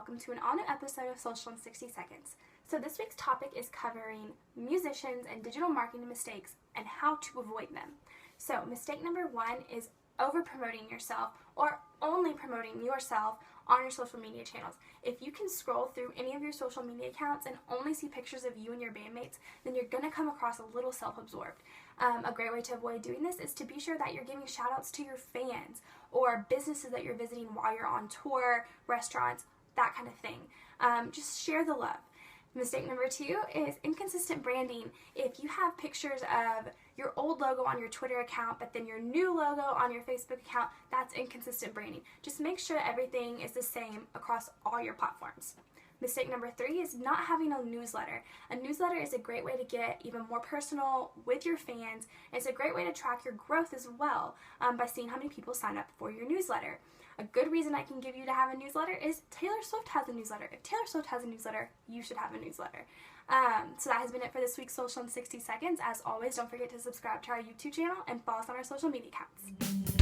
welcome to an all-new episode of Social in 60 Seconds. So this week's topic is covering musicians and digital marketing mistakes and how to avoid them. So mistake number one is over-promoting yourself or only promoting yourself on your social media channels. If you can scroll through any of your social media accounts and only see pictures of you and your bandmates, then you're going to come across a little self-absorbed. A great way to avoid doing this is to be sure that you're giving shout-outs to your fans or businesses that you're visiting while you're on tour, restaurants, that kind of thing. Just share the love. Mistake number two is inconsistent branding. If you have pictures of your old logo on your Twitter account, but then your new logo on your Facebook account, that's inconsistent branding. Just make sure everything is the same across all your platforms. Mistake number three is not having a newsletter. A newsletter is a great way to get even more personal with your fans. It's a great way to track your growth as well by seeing how many people sign up for your newsletter. A good reason I can give you to have a newsletter is Taylor Swift has a newsletter. If Taylor Swift has a newsletter, you should have a newsletter. So that has been it for this week's Social in 60 Seconds. As always, don't forget to subscribe to our YouTube channel and follow us on our social media accounts.